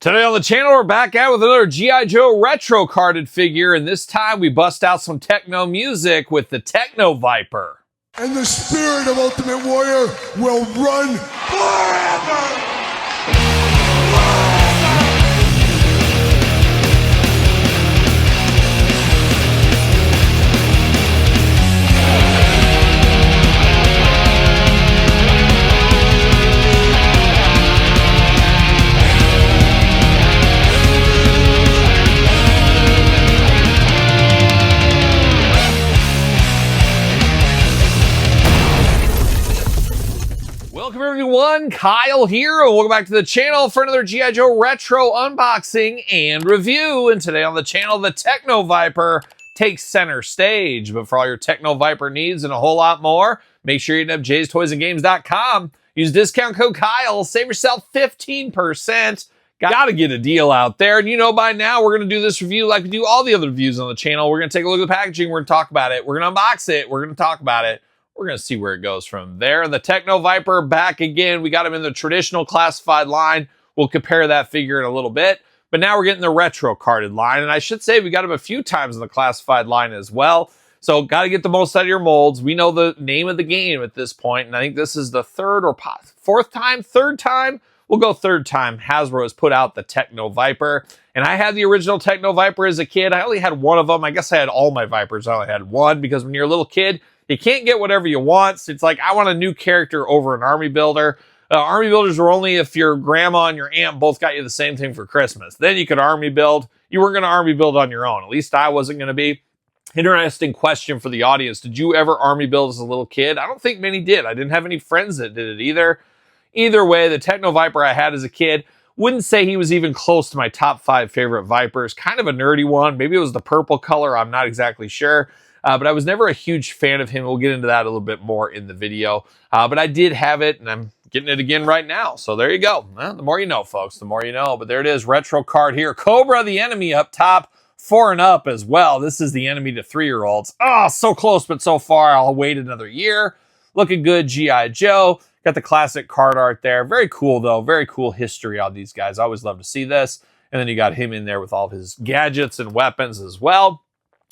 Today on the channel, we're back out with another G.I. Joe retro carded figure, and this time we bust out some techno music with the Techno-Viper. And the spirit of Ultimate Warrior will run forever! Welcome everyone, Kyle here, and welcome back to the channel for another G.I. Joe retro unboxing and review. And today on the channel, the Techno-Viper takes center stage. But for all your Techno-Viper needs and a whole lot more, make sure you hit up jaystoysandgames.com. Use discount code Kyle, save yourself 15%. Gotta get a deal out there. And you know by now, we're going to do this review like we do all the other reviews on the channel. We're going to take a look at the packaging, we're going to talk about it, we're going to unbox it, we're going to talk about it. We're going to see where it goes from there. The Techno-Viper back again. We got him in the traditional classified line. We'll compare that figure in a little bit. But now we're getting the retro carded line. And I should say we got him a few times in the classified line as well. So got to get the most out of your molds. We know the name of the game at this point. And I think this is the third time. We'll go third time Hasbro has put out the Techno-Viper. And I had the original Techno-Viper as a kid. I only had one of them. I guess I had all my Vipers. I only had one because when you're a little kid, you can't get whatever you want. So it's like, I want a new character over an army builder. Army builders were only if your grandma and your aunt both got you the same thing for Christmas. Then you could army build. You weren't going to army build on your own. At least I wasn't going to be. Interesting question for the audience. Did you ever army build as a little kid? I don't think many did. I didn't have any friends that did it either. Either way, the Techno-Viper I had as a kid, wouldn't say he was even close to my top 5 favorite Vipers. Kind of a nerdy one. Maybe it was the purple color. I'm not exactly sure. But I was never a huge fan of him. We'll get into that a little bit more in the video. But I did have it, and I'm getting it again right now. So there you go. Well, the more you know, folks, the more you know. But there it is, retro card here. Cobra, the enemy up top, 4 and up as well. This is the enemy to 3-year-olds. Oh, so close, but so far. I'll wait another year. Looking good, G.I. Joe. Got the classic card art there. Very cool, though. Very cool history on these guys. I always love to see this. And then you got him in there with all of his gadgets and weapons as well.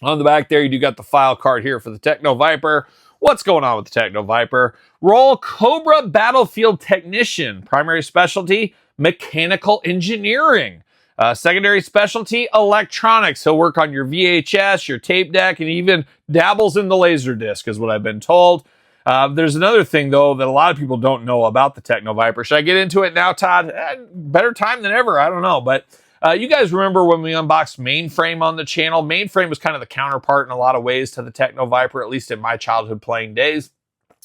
On the back there, you do got the file card here for the Techno-Viper. What's going on with the Techno-Viper? Role, Cobra Battlefield Technician. Primary specialty, mechanical engineering. Secondary specialty, electronics. He'll work on your VHS, your tape deck, and even dabbles in the laser disc, is what I've been told. There's another thing, though, that a lot of people don't know about the Techno-Viper. Should I get into it now, Todd? Better time than ever. I don't know, but... you guys remember when we unboxed Mainframe on the channel? Mainframe was kind of the counterpart in a lot of ways to the Techno-Viper, at least in my childhood playing days.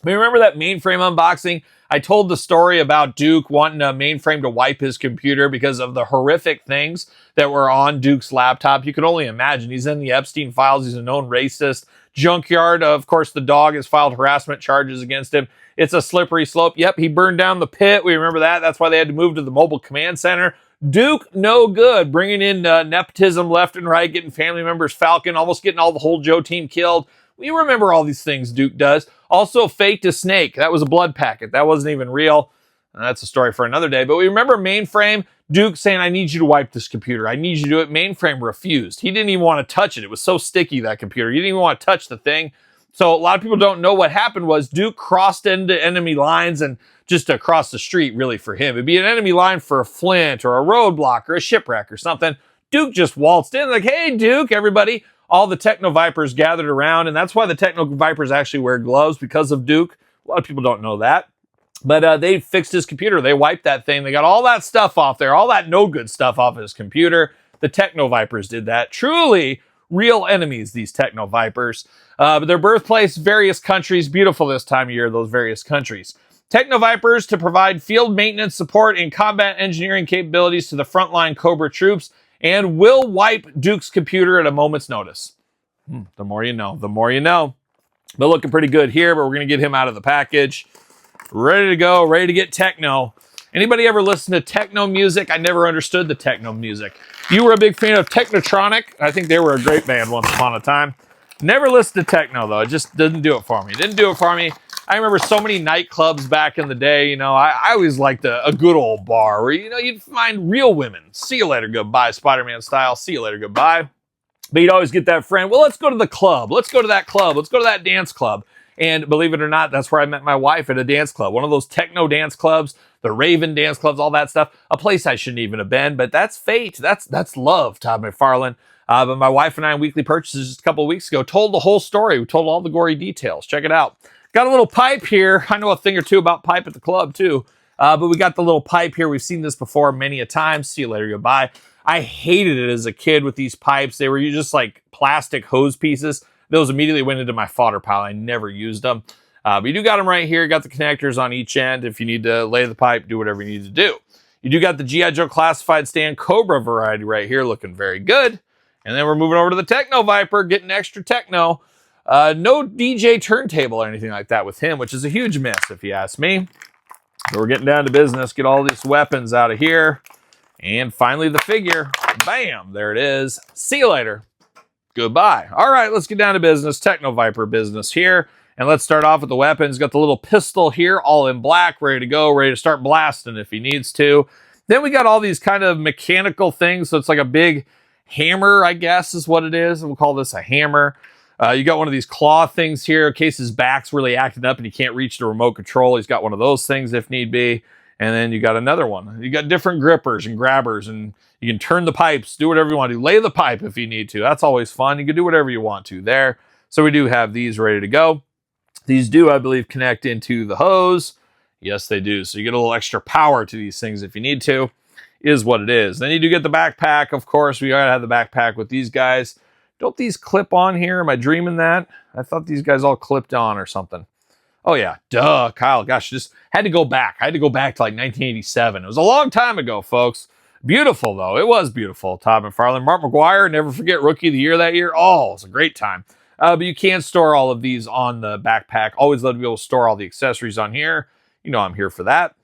We remember that Mainframe unboxing? I told the story about Duke wanting a Mainframe to wipe his computer because of the horrific things that were on Duke's laptop. You can only imagine. He's in the Epstein files. He's a known racist. Junkyard, of course, the dog has filed harassment charges against him. It's a slippery slope. Yep, he burned down the pit. We remember that. That's why they had to move to the mobile command center. Duke, no good. Bringing in nepotism left and right, getting family members Falcon, almost getting all the whole Joe team killed. We remember all these things Duke does. Also, Fate to Snake. That was a blood packet. That wasn't even real. That's a story for another day. But we remember Mainframe, Duke saying, I need you to wipe this computer. I need you to do it. Mainframe refused. He didn't even want to touch it. It was so sticky, that computer. He didn't even want to touch the thing. So a lot of people don't know what happened was Duke crossed into enemy lines and just across the street, really, for him. It'd be an enemy line for a flint or a roadblock or a shipwreck or something. Duke just waltzed in like, hey, Duke, everybody. All the Techno-Vipers gathered around, and that's why the Techno-Vipers actually wear gloves, because of Duke. A lot of people don't know that. But they fixed his computer. They wiped that thing. They got all that stuff off there, all that no-good stuff off his computer. The Techno-Vipers did that. Truly real enemies, these Techno-Vipers. But their birthplace, various countries. Beautiful this time of year, those various countries. Techno-Vipers to provide field maintenance support and combat engineering capabilities to the frontline Cobra troops, and will wipe Duke's computer at a moment's notice. The more you know, the more you know. But looking pretty good here, but we're going to get him out of the package. Ready to go, ready to get techno. Anybody ever listen to techno music? I never understood the techno music. You were a big fan of Technotronic. I think they were a great band once upon a time. Never listened to techno, though. It just didn't do it for me. It didn't do it for me. I remember so many nightclubs back in the day, you know, I always liked a good old bar where, you know, you'd find real women. See you later, goodbye, Spider-Man style. See you later, goodbye. But you'd always get that friend, well, let's go to the club. Let's go to that club. Let's go to that dance club. And believe it or not, that's where I met my wife, at a dance club. One of those techno dance clubs, the Raven dance clubs, all that stuff. A place I shouldn't even have been, but that's fate. That's love, Todd McFarlane. But my wife and I on Weekly Purchases just a couple of weeks ago told the whole story. We told all the gory details. Check it out. Got a little pipe here. I know a thing or two about pipe at the club too. But we got the little pipe here. We've seen this before many a time. See you later, goodbye. I hated it as a kid with these pipes. They were just like plastic hose pieces. Those immediately went into my fodder pile. I never used them. But you do got them right here. Got the connectors on each end. If you need to lay the pipe, do whatever you need to do. You do got the G.I. Joe Classified Stand Cobra variety right here, looking very good. And then we're moving over to the Techno-Viper, getting extra techno. No DJ turntable or anything like that with him, which is a huge miss if you ask me. So we're getting down to business. Get all these weapons out of here. And finally the figure. Bam! There it is. See you later. Goodbye. All right, let's get down to business. Techno-Viper business here. And let's start off with the weapons. Got the little pistol here, all in black, ready to go, ready to start blasting if he needs to. Then we got all these kind of mechanical things. So it's like a big hammer, I guess is what it is. We'll call this a hammer. You got one of these claw things here in case his back's really acting up and he can't reach the remote control. He's got one of those things if need be. And then you got another one. You got different grippers and grabbers, and you can turn the pipes, do whatever you want to. Lay the pipe if you need to. That's always fun. You can do whatever you want to there. So we do have these ready to go. These do, I believe, connect into the hose. Yes, they do. So you get a little extra power to these things if you need to. Is what it is. Then you do get the backpack. Of course, we gotta have the backpack with these guys. Don't these clip on here? Am I dreaming that? I thought these guys all clipped on or something. Oh yeah, duh, Kyle. Gosh, just had to go back. I had to go back to like 1987. It was a long time ago, folks. Beautiful though. It was beautiful. Todd McFarlane, Mark McGuire, never forget Rookie of the Year that year. Oh, it was a great time. But you can store all of these on the backpack. Always love to be able to store all the accessories on here. You know I'm here for that.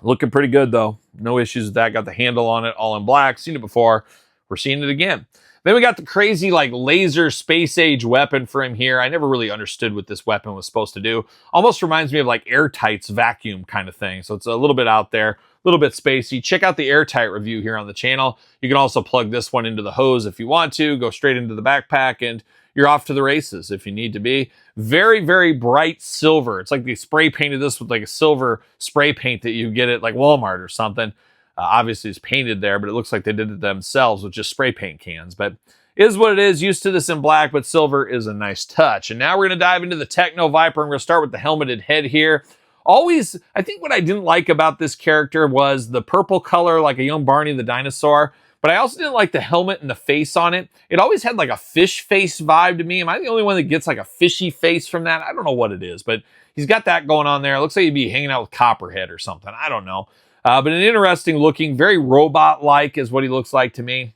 Looking pretty good though. No issues with that. Got the handle on it, all in black. Seen it before. We're seeing it again. Then we got the crazy like laser space age weapon for him here. I never really understood what this weapon was supposed to do. Almost reminds me of like Airtight's vacuum kind of thing. So it's a little bit out there, a little bit spacey. Check out the Airtight review here on the channel. You can also plug this one into the hose if you want to. Go straight into the backpack and you're off to the races if you need to be. Very, very bright silver. It's like they spray painted this with like a silver spray paint that you get at like Walmart or something. Obviously it's painted there, but it looks like they did it themselves with just spray paint cans. But is what it is. Used to this in black, but silver is a nice touch. And now we're going to dive into the Techno-Viper. I'm going to start with the helmeted head here. Always, I think what I didn't like about this character was the purple color, like a young Barney the dinosaur. But I also didn't like the helmet and the face on it. It always had like a fish face vibe to me. Am I the only one that gets like a fishy face from that? I don't know what it is, but he's got that going on there. It looks like he'd be hanging out with Copperhead or something. I don't know. But an interesting looking, very robot-like is what he looks like to me.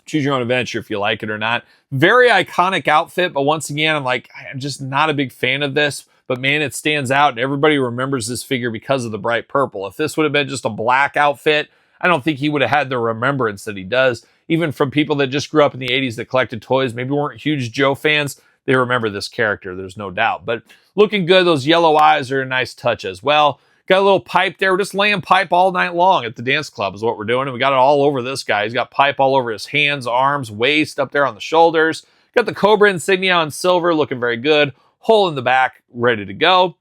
Choose your own adventure if you like it or not. Very iconic outfit, but once again, I'm just not a big fan of this. But man, it stands out, and everybody remembers this figure because of the bright purple. If this would have been just a black outfit, I don't think he would have had the remembrance that he does. Even from people that just grew up in the 80s that collected toys, maybe weren't huge Joe fans, they remember this character, there's no doubt. But looking good, those yellow eyes are a nice touch as well. Got a little pipe there. We're just laying pipe all night long at the dance club is what we're doing. And we got it all over this guy. He's got pipe all over his hands, arms, waist, up there on the shoulders. Got the Cobra insignia on silver, looking very good. Hole in the back, ready to go.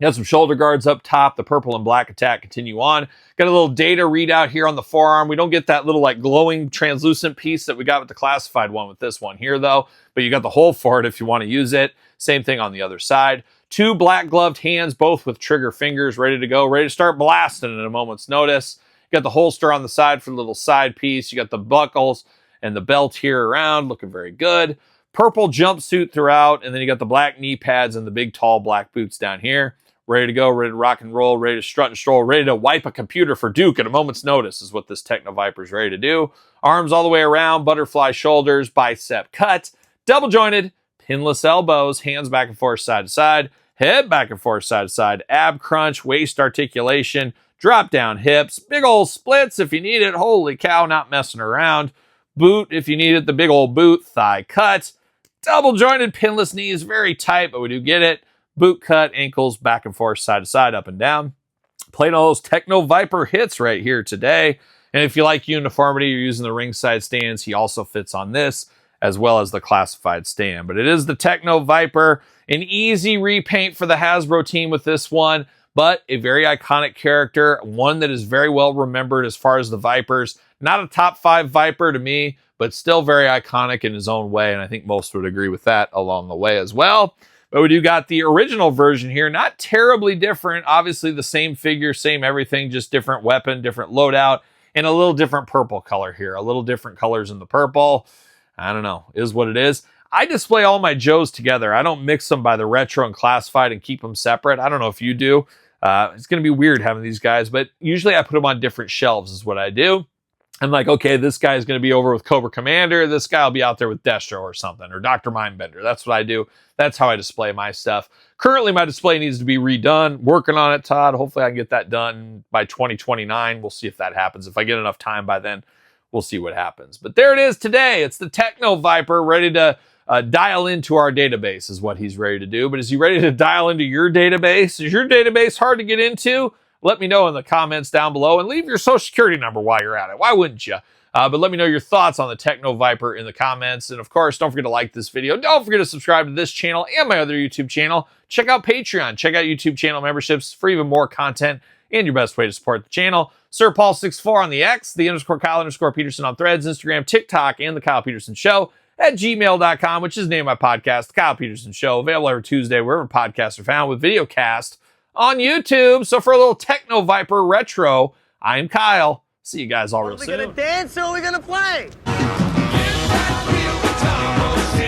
Got some shoulder guards up top. The purple and black attack continue on. Got a little data readout here on the forearm. We don't get that little like glowing translucent piece that we got with the classified one with this one here though. But you got the hole for it if you want to use it. Same thing on the other side. Two black gloved hands, both with trigger fingers, ready to go, ready to start blasting at a moment's notice. You got the holster on the side for the little side piece. You got the buckles and the belt here around, looking very good. Purple jumpsuit throughout, and then you got the black knee pads and the big tall black boots down here. Ready to go, ready to rock and roll, ready to strut and stroll, ready to wipe a computer for Duke at a moment's notice is what this Techno-Viper is ready to do. Arms all the way around, butterfly shoulders, bicep cut, double jointed, pinless elbows, hands back and forth side to side, head back and forth side to side, ab crunch, waist articulation, drop down hips, big old splits if you need it. Holy cow, not messing around. Boot if you need it, the big old boot, thigh cut, double jointed pinless knees, very tight, but we do get it. boot cut, ankles, back and forth, side to side, up and down. Playing all those Techno-Viper hits right here today. And if you like uniformity, you're using the ringside stands, he also fits on this, as well as the classified stand. But it is the Techno-Viper, an easy repaint for the Hasbro team with this one, but a very iconic character, one that is very well remembered as far as the Vipers. Not a top 5 Viper to me, but still very iconic in his own way, and I think most would agree with that along the way as well. But we do got the original version here, not terribly different. Obviously the same figure, same everything, just different weapon, different loadout, and a little different purple color here. A little different colors in the purple. I don't know, is what it is. I display all my Joes together. I don't mix them by the retro and classified and keep them separate. I don't know if you do. It's going to be weird having these guys, but usually I put them on different shelves is what I do. I'm like, okay, this guy's going to be over with Cobra Commander. This guy will be out there with Destro or something, or Dr. Mindbender. That's what I do. That's how I display my stuff. Currently, my display needs to be redone. Working on it, Todd. Hopefully, I can get that done by 2029. We'll see if that happens. If I get enough time by then, we'll see what happens. But there it is today. It's the Techno-Viper ready to dial into our database is what he's ready to do. But is he ready to dial into your database? Is your database hard to get into? Let me know in the comments down below and leave your social security number while you're at it. Why wouldn't you? But let me know your thoughts on the Techno-Viper in the comments. And of course, don't forget to like this video. Don't forget to subscribe to this channel and my other YouTube channel. Check out Patreon. Check out YouTube channel memberships for even more content and your best way to support the channel. Sir Paul64 on the X, the _Kyle_Peterson on Threads, Instagram, TikTok, and the Kyle Peterson Show at gmail.com, which is the name of my podcast, The Kyle Peterson Show, available every Tuesday wherever podcasts are found with video cast on YouTube. So for a little Techno-Viper retro, I'm Kyle. See you guys all real soon. Are we gonna dance or are we gonna play? Get that real guitar,